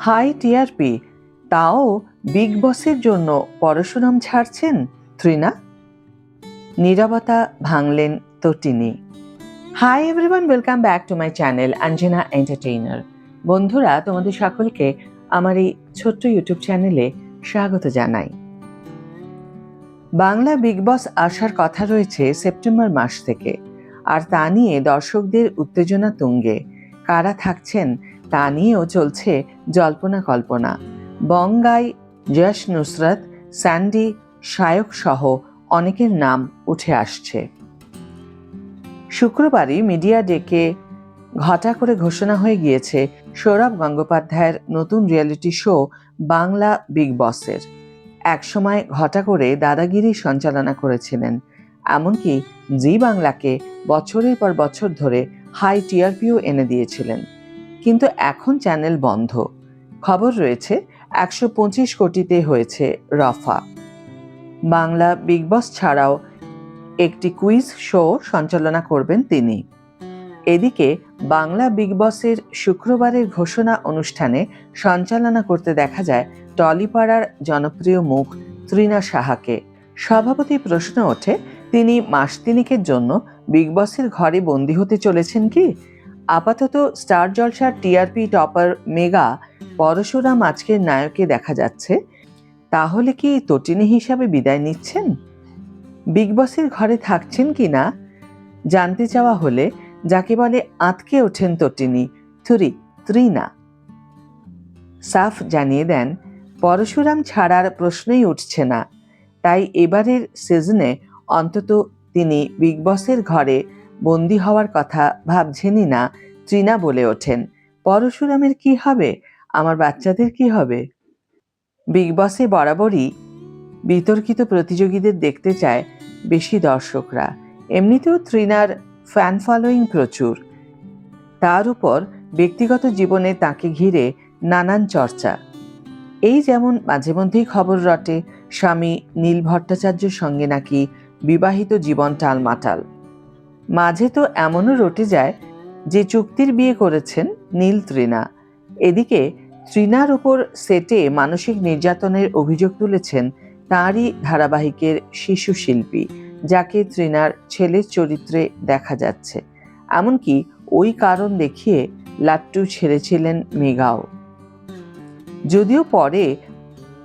High TRP, তাও big বসের জন্য পরশুরাম ছাড়ছেন তৃণা। নীরবতা ভাঙলেন Tatini. Hi everyone, welcome back to my channel Anjana entertainer. বন্ধুরা, তোমাদের সকলকে আমার এই ছোট্ট ইউটিউব চ্যানেলে স্বাগত জানাই। বাংলা বিগ বস আসার কথা রয়েছে সেপ্টেম্বর মাস থেকে, আর তা নিয়ে দর্শকদের উত্তেজনা তুঙ্গে। কারা থাকছেন তা নিয়েও চলছে জল্পনা কল্পনা। বঙ্গাই, যশ, নুসরাত, স্যান্ডি, শায়ক সহ অনেকের নাম উঠে আসছে। শুক্রবারই মিডিয়া ডেকে ঘটা করে ঘোষণা হয়ে গিয়েছে সৌরভ গঙ্গোপাধ্যায়ের নতুন রিয়েলিটি শো বাংলা বিগ বসের। একসময় ঘটা করে দাদাগিরি সঞ্চালনা করেছিলেন, এমনকি জি বাংলাকে বছরের পর বছর ধরে হাই টিআরপিও এনে দিয়েছিলেন। কিন্তু এখন চ্যানেল বন্ধ। খবর রয়েছে 125 কোটিতে হয়েছে রফা। বাংলা বিগ বস ছাড়াও একটি কুইজ শো সঞ্চালনা করবেন তিনি। এদিকে বাংলা বিগ বসের শুক্রবারের ঘোষণা অনুষ্ঠানে সঞ্চালনা করতে দেখা যায় টলিপাড়ার জনপ্রিয় মুখ তৃণা সাহাকে। স্বভাবতই প্রশ্ন ওঠে, তিনি মাস তিনেকের জন্য বিগ বসের ঘরে বন্দী হতে চলেছেন কি? আপাতত স্টার জলসার টিআরপি টপার মেগা পরশুরাম আজকের নায়কে দেখা যাচ্ছে। তাহলে কি তটিনী হিসাবে বিদায় নিচ্ছেন? বিগ বসের ঘরে থাকছেন কি না জানতে চাওয়া হলে যাকে বলে আঁতকে ওঠেন তটিনী, তৃণা সাফ জানিয়ে দেন, পরশুরাম ছাড়ার প্রশ্নই উঠছে না। তাই এবারের সিজনে অন্তত তিনি বিগ বসের ঘরে বন্দী হওয়ার কথা ভাবছেনই না। তৃণা বলে ওঠেন, পরশুরামের কি হবে, আমার বাচ্চাদের কি হবে? বিগ বসে বরাবরই বিতর্কিত প্রতিযোগীদের দেখতে চায় বেশি দর্শকরা। এমনিতেও তৃণার ফ্যান ফলোয়িং প্রচুর। তার উপর ব্যক্তিগত জীবনে তাকে ঘিরে নানান চর্চা। এই যেমন মাঝে মধ্যেই খবর রটে স্বামী নীল ভট্টাচার্যের সঙ্গে নাকি বিবাহিত জীবন টালমাটাল। মাঝে তো এমনও রটে যায় যে চুক্তির বিয়ে করেছেন নীল তৃণা। এদিকে তৃণার উপর সেটে মানসিক নির্যাতনের অভিযোগ তুলেছেন তাঁরই ধারাবাহিকের শিশু শিল্পী, যাকে তৃণার ছেলের চরিত্রে দেখা যাচ্ছে। এমনকি ওই কারণ দেখিয়ে লাট্টু ছেড়েছিলেন মেগাও। যদিও পরে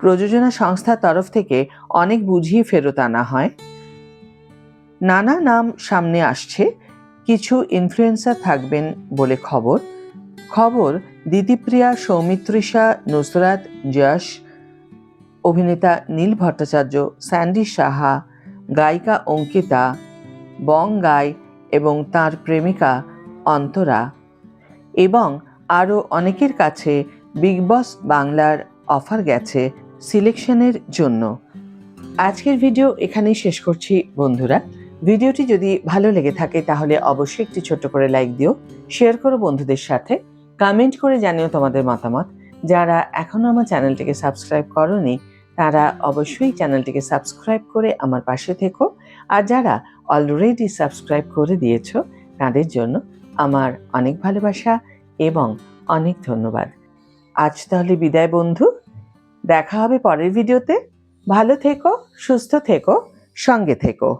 প্রযোজনা সংস্থার তরফ থেকে অনেক বুঝিয়ে ফেরত আনা হয়। নানা নাম সামনে আসছে, কিছু ইনফ্লুয়েন্সার থাকবেন বলে খবর দিতিপ্রিয়া, সৌমিত্রিষা, নুসরাত, যশ, অভিনেতা নীল ভট্টাচার্য, স্যান্ডি সাহা, গায়িকা অঙ্কিতা, বঙ্গাই এবং তার প্রেমিকা অন্তরা এবং আরও অনেকের কাছে বিগ বস বাংলার অফার গেছে সিলেকশনের জন্য। আজকের ভিডিও এখানেই শেষ করছি বন্ধুরা। ভিডিওটি যদি ভালো লেগে থাকে তাহলে অবশ্যই একটি ছোট্ট করে লাইক দিও, শেয়ার করো বন্ধুদের সাথে, কমেন্ট করে জানিও তোমাদের মতামত। যারা এখনো আমার চ্যানেলটিকে সাবস্ক্রাইব করোনি তারা অবশ্যই চ্যানেলটিকে সাবস্ক্রাইব করে আমার পাশে থেকো, আর যারা অলরেডি সাবস্ক্রাইব করে দিয়েছো তাদের জন্য আমার অনেক ভালোবাসা এবং অনেক ধন্যবাদ। আজ তাহলে বিদায় বন্ধু, দেখা হবে পরের ভিডিওতে। ভালো থেকো, সুস্থ থেকো, সঙ্গে থেকো।